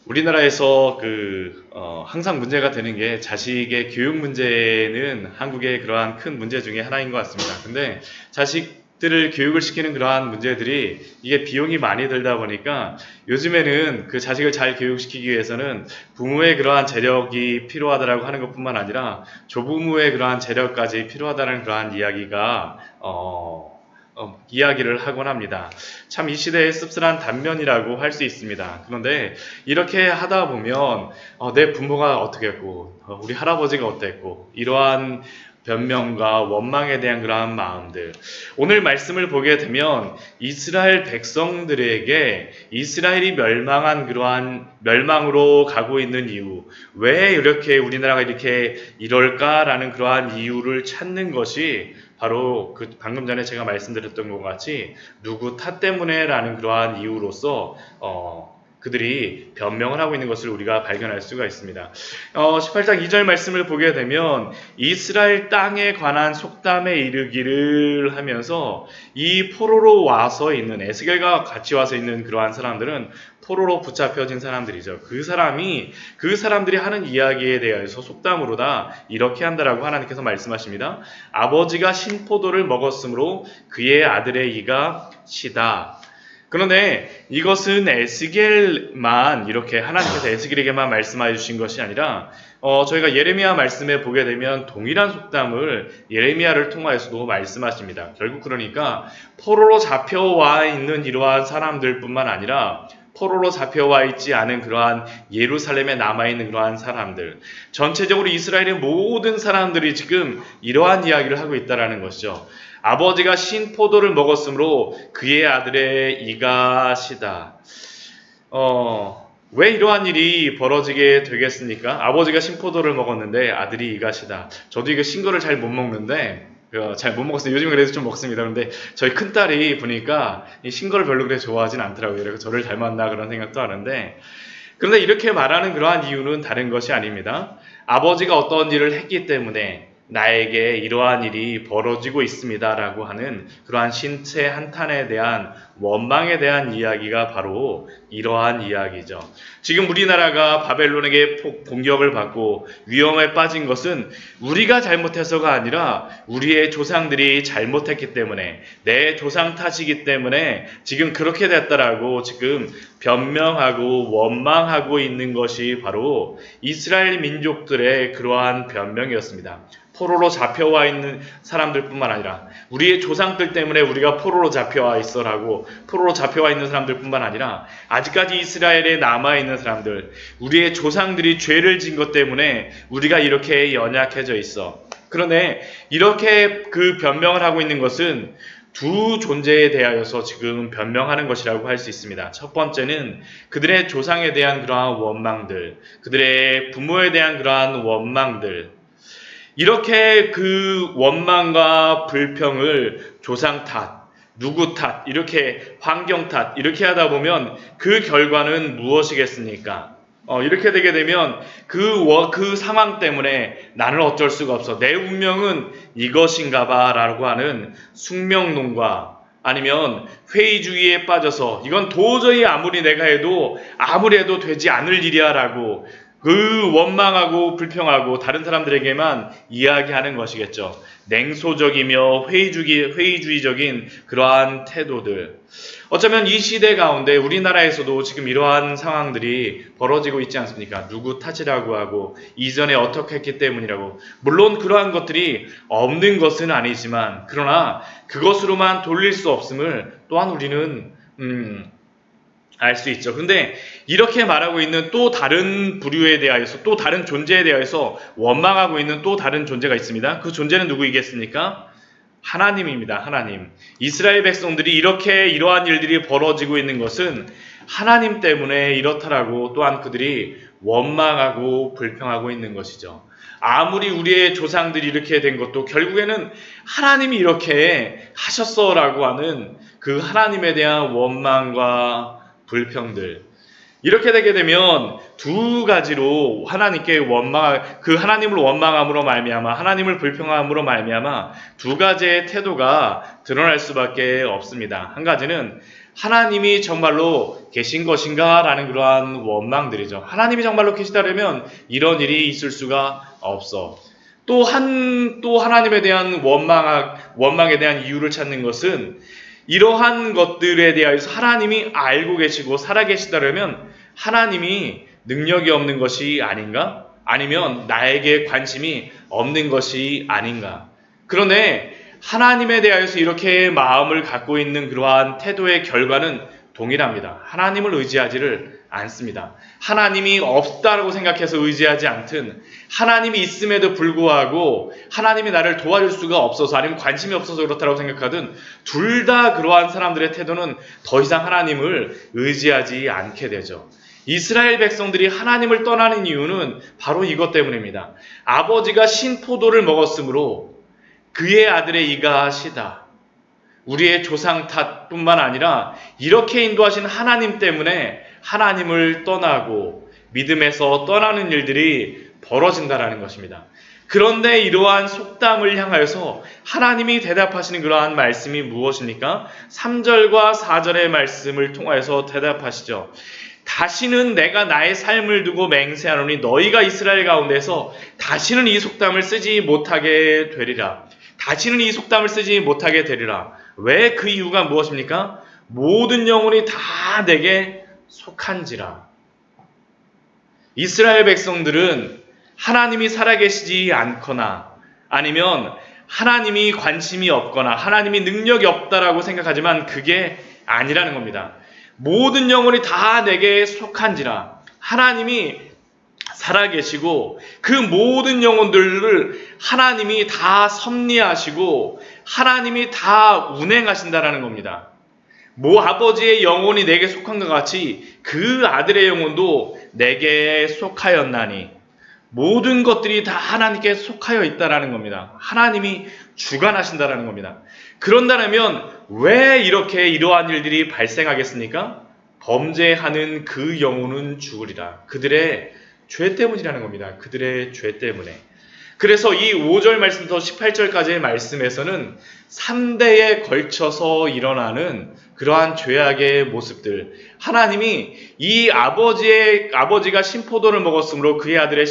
우리나라에서 항상 문제가 되는 게 자식의 교육 문제는 한국의 그러한 큰 문제 중에 하나인 것 같습니다. 근데 자식들을 교육을 시키는 그러한 문제들이 이게 비용이 많이 들다 보니까 요즘에는 그 자식을 잘 교육시키기 위해서는 부모의 그러한 재력이 필요하다라고 하는 것뿐만 아니라 조부모의 그러한 재력까지 필요하다는 그러한 이야기가 이야기를 하곤 합니다. 참 이 시대의 씁쓸한 단면이라고 할 수 있습니다. 그런데 이렇게 하다 보면 내 부모가 어떻게 했고 우리 할아버지가 어땠고 이러한 변명과 원망에 대한 그러한 마음들, 오늘 말씀을 보게 되면 이스라엘 백성들에게 이스라엘이 멸망한 그러한 멸망으로 가고 있는 이유, 왜 이렇게 우리나라가 이렇게 이럴까라는 그러한 이유를 찾는 것이 바로 그 방금 전에 제가 말씀드렸던 것 같이 누구 탓 때문에라는 그러한 이유로서 그들이 변명을 하고 있는 것을 우리가 발견할 수가 있습니다. 18장 2절 말씀을 보게 되면 이스라엘 땅에 관한 속담에 이르기를 하면서 이 포로로 와서 있는 에스겔과 같이 와서 있는 그러한 사람들은 포로로 붙잡혀진 사람들이죠. 그 사람들이 하는 이야기에 대해서 속담으로다 이렇게 한다라고 하나님께서 말씀하십니다. 아버지가 신포도를 먹었으므로 그의 아들의 이가 시다. 그런데 이것은 에스겔만 이렇게 하나님께서 에스겔에게만 말씀해 주신 것이 아니라 저희가 예레미야 말씀에 보게 되면 동일한 속담을 예레미야를 통하여서도 말씀하십니다. 결국 그러니까 포로로 잡혀와 있는 이러한 사람들뿐만 아니라 포로로 잡혀와 있지 않은 그러한 예루살렘에 남아있는 그러한 사람들, 전체적으로 이스라엘의 모든 사람들이 지금 이러한 이야기를 하고 있다는 것이죠. 아버지가 신 포도를 먹었으므로 그의 아들의 이가 시다. 왜 이러한 일이 벌어지게 되겠습니까? 아버지가 신 포도를 먹었는데 아들이 이가 시다. 저도 이거 신 거를 잘 못 먹는데 잘 못 먹었어요. 요즘 그래도 좀 먹습니다. 그런데 저희 큰딸이 보니까 이 신 거를 별로 그렇게 좋아하진 않더라고요. 그래서 저를 닮았나 그런 생각도 하는데, 그런데 이렇게 말하는 그러한 이유는 다른 것이 아닙니다. 아버지가 어떤 일을 했기 때문에 나에게 이러한 일이 벌어지고 있습니다라고 하는 그러한 신체 한탄에 대한 원망에 대한 이야기가 바로 이러한 이야기죠. 지금 우리나라가 바벨론에게 공격을 받고 위험에 빠진 것은 우리가 잘못해서가 아니라 우리의 조상들이 잘못했기 때문에, 내 조상 탓이기 때문에 지금 그렇게 됐다라고 지금 변명하고 원망하고 있는 것이 바로 이스라엘 민족들의 그러한 변명이었습니다. 포로로 잡혀와 있는 사람들뿐만 아니라 우리의 조상들 때문에 우리가 포로로 잡혀와 있어라고, 포로로 잡혀와 있는 사람들뿐만 아니라 아직까지 이스라엘에 남아있는 사람들, 우리의 조상들이 죄를 진 것 때문에 우리가 이렇게 연약해져 있어. 그런데 이렇게 그 변명을 하고 있는 것은 두 존재에 대하여서 지금 변명하는 것이라고 할 수 있습니다. 첫 번째는 그들의 조상에 대한 그러한 원망들, 그들의 부모에 대한 그러한 원망들, 이렇게 그 원망과 불평을 조상 탓, 누구 탓, 이렇게 환경 탓, 이렇게 하다 보면 그 결과는 무엇이겠습니까? 이렇게 되게 되면 그 상황 때문에 나는 어쩔 수가 없어, 내 운명은 이것인가 봐 라고 하는 숙명론과, 아니면 회의주의에 빠져서 이건 도저히 아무리 내가 해도 아무리 해도 되지 않을 일이야 라고 그 원망하고 불평하고 다른 사람들에게만 이야기하는 것이겠죠. 냉소적이며 회의주의적인 그러한 태도들. 어쩌면 이 시대 가운데 우리나라에서도 지금 이러한 상황들이 벌어지고 있지 않습니까? 누구 탓이라고 하고 이전에 어떻게 했기 때문이라고. 물론 그러한 것들이 없는 것은 아니지만, 그러나 그것으로만 돌릴 수 없음을 또한 우리는 알 수 있죠. 근데 이렇게 말하고 있는 또 다른 부류에 대하여서, 또 다른 존재에 대하여서 원망하고 있는 또 다른 존재가 있습니다. 그 존재는 누구이겠습니까? 하나님입니다. 하나님. 이스라엘 백성들이 이렇게 이러한 일들이 벌어지고 있는 것은 하나님 때문에 이렇다라고 또한 그들이 원망하고 불평하고 있는 것이죠. 아무리 우리의 조상들이 이렇게 된 것도 결국에는 하나님이 이렇게 하셨어라고 하는 그 하나님에 대한 원망과 불평들, 이렇게 되게 되면 두 가지로 하나님께 그 하나님을 원망함으로 말미암아, 하나님을 불평함으로 말미암아 두 가지의 태도가 드러날 수밖에 없습니다. 한 가지는 하나님이 정말로 계신 것인가? 라는 그러한 원망들이죠. 하나님이 정말로 계시다면 이런 일이 있을 수가 없어. 또 하나님에 대한 원망에 대한 이유를 찾는 것은 이러한 것들에 대해서 하나님이 알고 계시고 살아계시다면 하나님이 능력이 없는 것이 아닌가? 아니면 나에게 관심이 없는 것이 아닌가? 그런데 하나님에 대하여서 이렇게 마음을 갖고 있는 그러한 태도의 결과는 동일합니다. 하나님을 의지하지를 않습니다. 하나님이 없다라고 생각해서 의지하지 않든 하나님이 있음에도 불구하고 하나님이 나를 도와줄 수가 없어서 아니면 관심이 없어서 그렇다고 생각하든 둘 다 그러한 사람들의 태도는 더 이상 하나님을 의지하지 않게 되죠. 이스라엘 백성들이 하나님을 떠나는 이유는 바로 이것 때문입니다. 아버지가 신포도를 먹었으므로 그의 아들의 이가 시다. 우리의 조상 탓뿐만 아니라 이렇게 인도하신 하나님 때문에 하나님을 떠나고 믿음에서 떠나는 일들이 벌어진다라는 것입니다. 그런데 이러한 속담을 향하여서 하나님이 대답하시는 그러한 말씀이 무엇입니까? 3절과 4절의 말씀을 통하여서 대답하시죠. 다시는 내가 나의 삶을 두고 맹세하노니 너희가 이스라엘 가운데서 다시는 이 속담을 쓰지 못하게 되리라. 다시는 이 속담을 쓰지 못하게 되리라. 왜? 그 이유가 무엇입니까? 모든 영혼이 다 내게 속한지라. 이스라엘 백성들은 하나님이 살아계시지 않거나 아니면 하나님이 관심이 없거나 하나님이 능력이 없다라고 생각하지만 그게 아니라는 겁니다. 모든 영혼이 다 내게 속한지라. 하나님이 살아계시고 그 모든 영혼들을 하나님이 다 섭리하시고 하나님이 다 운행하신다라는 겁니다. 아버지의 영혼이 내게 속한 것 같이 그 아들의 영혼도 내게 속하였나니 모든 것들이 다 하나님께 속하여 있다라는 겁니다. 하나님이 주관하신다라는 겁니다. 그런다면 왜 이렇게 이러한 일들이 발생하겠습니까? 범죄하는 그 영혼은 죽으리라. 그들의 죄 때문이라는 겁니다. 그들의 죄 때문에. 그래서 이 5절 말씀부터 18절까지의 말씀에서는 3대에 걸쳐서 일어나는 그러한 죄악의 모습들, 하나님이 이 아버지가 신포도를 먹었으므로 그의 아들의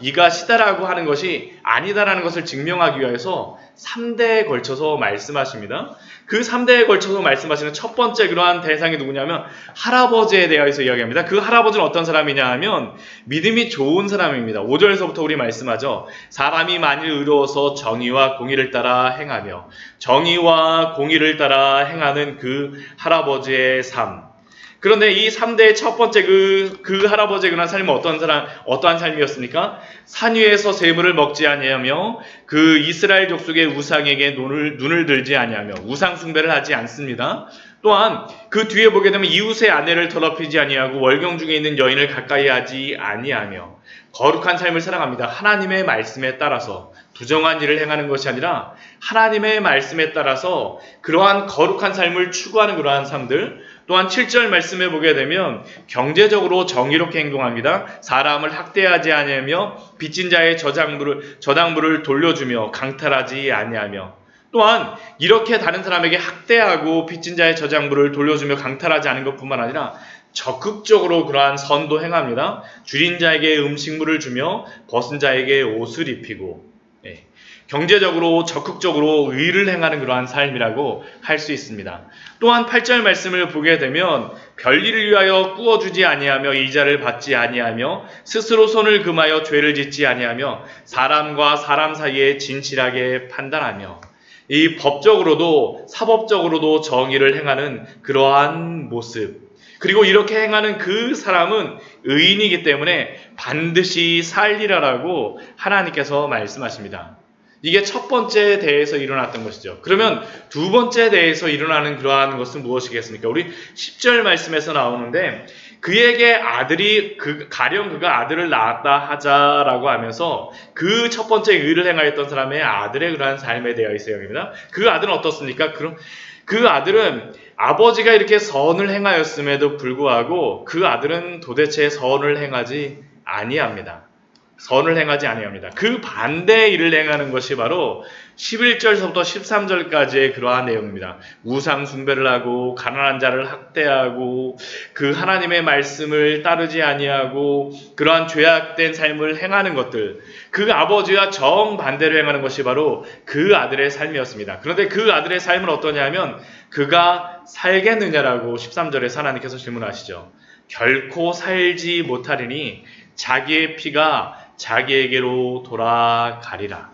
이가 시다라고 하는 것이 아니다라는 것을 증명하기 위해서 3대에 걸쳐서 말씀하십니다. 그 3대에 걸쳐서 말씀하시는 첫 번째 그러한 대상이 누구냐면 할아버지에 대해서 이야기합니다. 그 할아버지는 어떤 사람이냐 하면 믿음이 좋은 사람입니다. 5절에서부터 우리 말씀하죠. 사람이 만일 의로워서 정의와 공의를 따라 행하며 정의와 공의를 따라 행하는 그 할아버지의 삶. 그런데 이 3대의 첫 번째 그 할아버지의 그런 삶은 어떠한 삶이었습니까? 산 위에서 재물을 먹지 아니하며 그 이스라엘 족속의 우상에게 눈을 들지 아니하며 우상 숭배를 하지 않습니다. 또한 그 뒤에 보게 되면 이웃의 아내를 더럽히지 아니하고 월경 중에 있는 여인을 가까이 하지 아니하며 거룩한 삶을 살아갑니다. 하나님의 말씀에 따라서 부정한 일을 행하는 것이 아니라 하나님의 말씀에 따라서 그러한 거룩한 삶을 추구하는 그러한 삶들. 또한 7절 말씀에 보게 되면 경제적으로 정의롭게 행동합니다. 사람을 학대하지 아니하며 빚진 자의 저당물을 돌려주며 강탈하지 아니하며 또한 이렇게 다른 사람에게 학대하고 빚진 자의 저당물을 돌려주며 강탈하지 않은 것뿐만 아니라 적극적으로 그러한 선도 행합니다. 줄인 자에게 음식물을 주며 벗은 자에게 옷을 입히고 경제적으로 적극적으로 의를 행하는 그러한 삶이라고 할 수 있습니다. 또한 8절 말씀을 보게 되면 별일을 위하여 꾸어주지 아니하며 이자를 받지 아니하며 스스로 손을 금하여 죄를 짓지 아니하며 사람과 사람 사이에 진실하게 판단하며 이 법적으로도 사법적으로도 정의를 행하는 그러한 모습. 그리고 이렇게 행하는 그 사람은 의인이기 때문에 반드시 살리라라고 하나님께서 말씀하십니다. 이게 첫 번째 대에서 일어났던 것이죠. 그러면 두 번째 대에서 일어나는 그러한 것은 무엇이겠습니까? 우리 10절 말씀에서 나오는데 그에게 가령 그가 아들을 낳았다 하자라고 하면서 그 첫 번째 의를 행하였던 사람의 아들의 그러한 삶에 대하여 이야기합니다. 그 아들은 어떻습니까? 그럼 그 아들은 아버지가 이렇게 선을 행하였음에도 불구하고 그 아들은 도대체 선을 행하지 아니합니다. 선을 행하지 아니합니다. 그 반대의 일을 행하는 것이 바로 11절서부터 13절까지의 그러한 내용입니다. 우상 숭배를 하고 가난한 자를 학대하고 그 하나님의 말씀을 따르지 아니하고 그러한 죄악된 삶을 행하는 것들, 그 아버지와 정반대로 행하는 것이 바로 그 아들의 삶이었습니다. 그런데 그 아들의 삶은 어떠냐면 그가 살겠느냐라고 13절에 하나님께서 질문하시죠. 결코 살지 못하리니 자기의 피가 자기에게로 돌아가리라.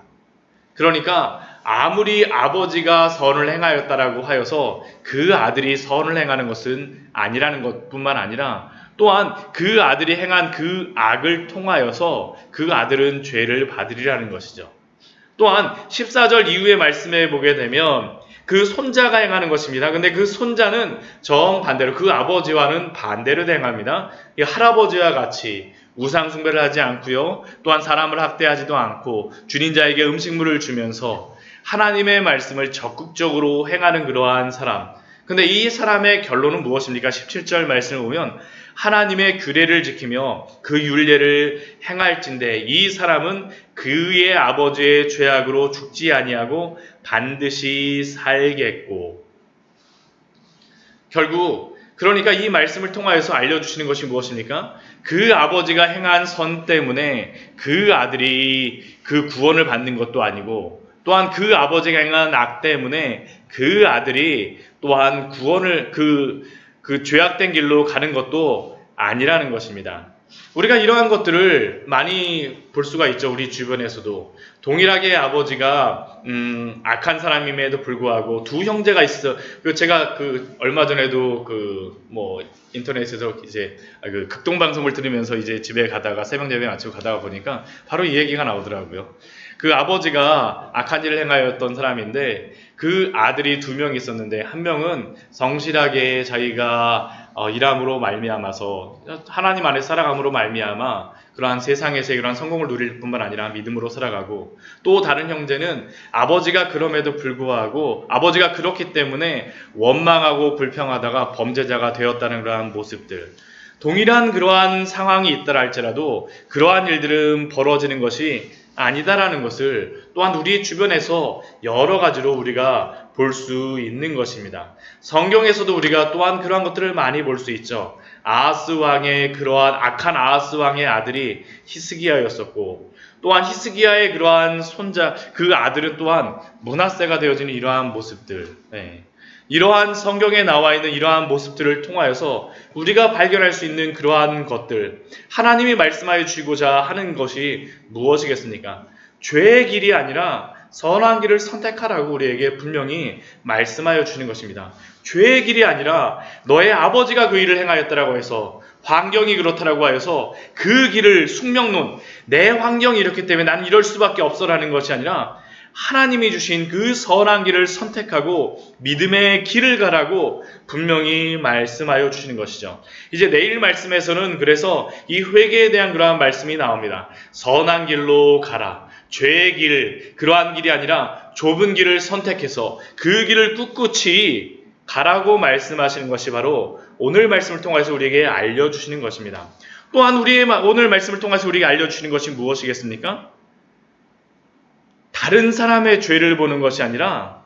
그러니까 아무리 아버지가 선을 행하였다라고 하여서 그 아들이 선을 행하는 것은 아니라는 것뿐만 아니라 또한 그 아들이 행한 그 악을 통하여서 그 아들은 죄를 받으리라는 것이죠. 또한 14절 이후의 말씀에 보게 되면 그 손자가 행하는 것입니다. 근데 그 손자는 정반대로 그 아버지와는 반대로 행합니다. 이 할아버지와 같이 우상 숭배를 하지 않고요. 또한 사람을 학대하지도 않고 주린 자에게 음식물을 주면서 하나님의 말씀을 적극적으로 행하는 그러한 사람. 근데 이 사람의 결론은 무엇입니까? 17절 말씀을 보면 하나님의 규례를 지키며 그 율례를 행할진대 이 사람은 그의 아버지의 죄악으로 죽지 아니하고 반드시 살겠고. 결국 그러니까 이 말씀을 통하여서 알려주시는 것이 무엇입니까? 그 아버지가 행한 선 때문에 그 아들이 그 구원을 받는 것도 아니고 또한 그 아버지가 행한 악 때문에 그 아들이 또한 구원을 그 죄악된 길로 가는 것도 아니라는 것입니다. 우리가 이러한 것들을 많이 볼 수가 있죠. 우리 주변에서도 동일하게 아버지가 악한 사람임에도 불구하고 두 형제가 있어. 제가 얼마 전에도 인터넷에서 이제 극동 방송을 들으면서 이제 집에 가다가 새벽 예배 마치고 가다가 보니까 바로 이 얘기가 나오더라고요. 그 아버지가 악한 일을 행하였던 사람인데 그 아들이 두 명 있었는데 한 명은 성실하게 자기가 일함으로 말미암아서 하나님 안에 살아감으로 말미암아 그러한 세상에서의 그러한 성공을 누릴 뿐만 아니라 믿음으로 살아가고 또 다른 형제는 아버지가 그럼에도 불구하고 아버지가 그렇기 때문에 원망하고 불평하다가 범죄자가 되었다는 그러한 모습들. 동일한 그러한 상황이 있더라 할지라도 그러한 일들은 벌어지는 것이 아니다라는 것을 또한 우리 주변에서 여러 가지로 우리가 볼 수 있는 것입니다. 성경에서도 우리가 또한 그러한 것들을 많이 볼 수 있죠. 아하스 왕의 그러한 악한 아하스 왕의 아들이 히스기야였었고 또한 히스기야의 그러한 손자 그 아들은 또한 므낫세가 되어지는 이러한 모습들. 이러한 성경에 나와 있는 이러한 모습들을 통하여서 우리가 발견할 수 있는 그러한 것들, 하나님이 말씀하여 주시고자 하는 것이 무엇이겠습니까? 죄의 길이 아니라 선한 길을 선택하라고 우리에게 분명히 말씀하여 주는 것입니다. 죄의 길이 아니라 너의 아버지가 그 일을 행하였다라고 해서 환경이 그렇다라고 하여서 그 길을 숙명론, 내 환경이 이렇기 때문에 나는 이럴 수밖에 없어라는 것이 아니라 하나님이 주신 그 선한 길을 선택하고 믿음의 길을 가라고 분명히 말씀하여 주시는 것이죠. 이제 내일 말씀에서는 그래서 이 회개에 대한 그러한 말씀이 나옵니다. 선한 길로 가라. 죄의 길, 그러한 길이 아니라 좁은 길을 선택해서 그 길을 꿋꿋이 가라고 말씀하시는 것이 바로 오늘 말씀을 통해서 우리에게 알려주시는 것입니다. 또한 오늘 말씀을 통해서 우리에게 알려주시는 것이 무엇이겠습니까? 다른 사람의 죄를 보는 것이 아니라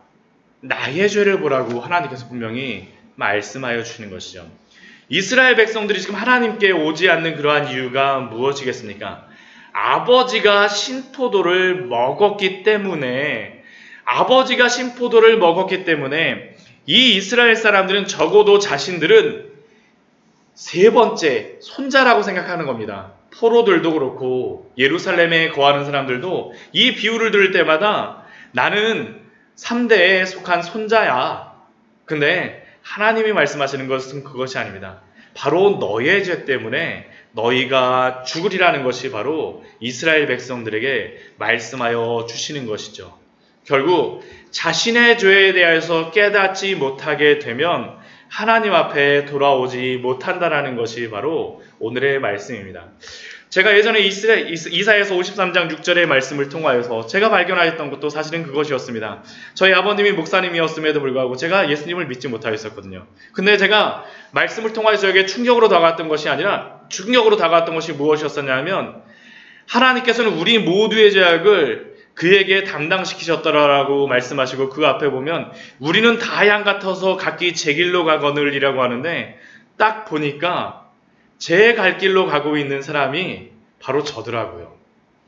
나의 죄를 보라고 하나님께서 분명히 말씀하여 주시는 것이죠. 이스라엘 백성들이 지금 하나님께 오지 않는 그러한 이유가 무엇이겠습니까? 아버지가 신포도를 먹었기 때문에 이 이스라엘 사람들은 적어도 자신들은 세 번째 손자라고 생각하는 겁니다. 포로들도 그렇고 예루살렘에 거하는 사람들도 이 비유를 들을 때마다 나는 3대에 속한 손자야. 근데 하나님이 말씀하시는 것은 그것이 아닙니다. 바로 너의 죄 때문에 너희가 죽으리라는 것이 바로 이스라엘 백성들에게 말씀하여 주시는 것이죠. 결국 자신의 죄에 대해서 깨닫지 못하게 되면 하나님 앞에 돌아오지 못한다라는 것이 바로 오늘의 말씀입니다. 제가 예전에 이사야서 53장 6절의 말씀을 통하여서 제가 발견하였던 것도 사실은 그것이었습니다. 저희 아버님이 목사님이었음에도 불구하고 제가 예수님을 믿지 못하였었거든요. 근데 제가 말씀을 통하여서 저에게 충격으로 다가왔던 것이 무엇이었었냐면 하나님께서는 우리 모두의 죄악을 그에게 담당시키셨더라라고 말씀하시고 그 앞에 보면 우리는 다 양 같아서 각기 제 길로 가거늘이라고 하는데 딱 보니까 제 갈 길로 가고 있는 사람이 바로 저더라고요.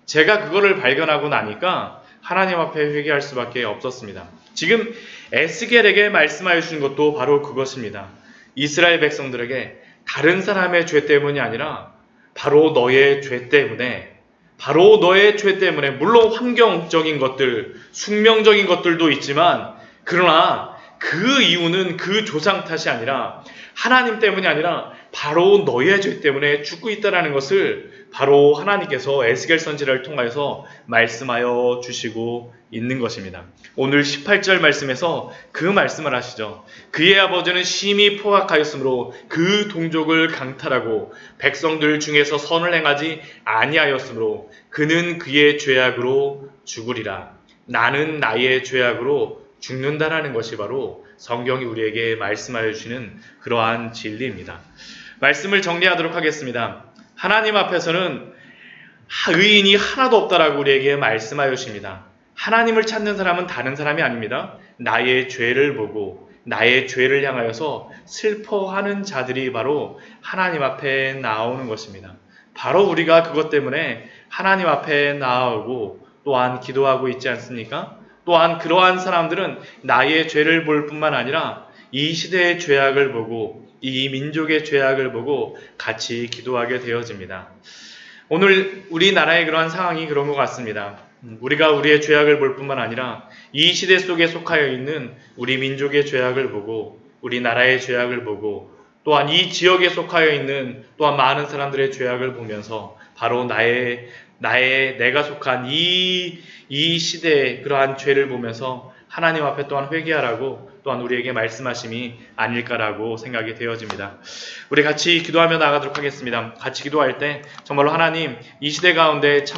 제가 그거를 발견하고 나니까 하나님 앞에 회개할 수밖에 없었습니다. 지금 에스겔에게 말씀하여 주신 것도 바로 그것입니다. 이스라엘 백성들에게 다른 사람의 죄 때문이 아니라 바로 너의 죄 때문에 물론 환경적인 것들, 숙명적인 것들도 있지만 그러나 그 이유는 그 조상 탓이 아니라 하나님 때문이 아니라 바로 너의 죄 때문에 죽고 있다는 것을 바로 하나님께서 에스겔 선지자를 통하여서 말씀하여 주시고 있는 것입니다. 오늘 18절 말씀에서 그 말씀을 하시죠. 그의 아버지는 심히 포악하였으므로 그 동족을 강탈하고 백성들 중에서 선을 행하지 아니하였으므로 그는 그의 죄악으로 죽으리라. 나는 나의 죄악으로 죽는다라는 것이 바로 성경이 우리에게 말씀하여 주시는 그러한 진리입니다. 말씀을 정리하도록 하겠습니다. 하나님 앞에서는 의인이 하나도 없다라고 우리에게 말씀하여 주십니다. 하나님을 찾는 사람은 다른 사람이 아닙니다. 나의 죄를 보고 나의 죄를 향하여서 슬퍼하는 자들이 바로 하나님 앞에 나오는 것입니다. 바로 우리가 그것 때문에 하나님 앞에 나아오고 또한 기도하고 있지 않습니까? 또한 그러한 사람들은 나의 죄를 볼 뿐만 아니라 이 시대의 죄악을 보고 이 민족의 죄악을 보고 같이 기도하게 되어집니다. 오늘 우리나라의 그러한 상황이 그런 것 같습니다. 우리가 우리의 죄악을 볼 뿐만 아니라 이 시대 속에 속하여 있는 우리 민족의 죄악을 보고 우리나라의 죄악을 보고 또한 이 지역에 속하여 있는 또한 많은 사람들의 죄악을 보면서 바로 내가 속한 이 시대의 그러한 죄를 보면서 하나님 앞에 또한 회개하라고 또한 우리에게 말씀하심이 아닐까라고 생각이 되어집니다. 우리 같이 기도하며 나가도록 하겠습니다. 같이 기도할 때 정말로 하나님 이 시대 가운데 참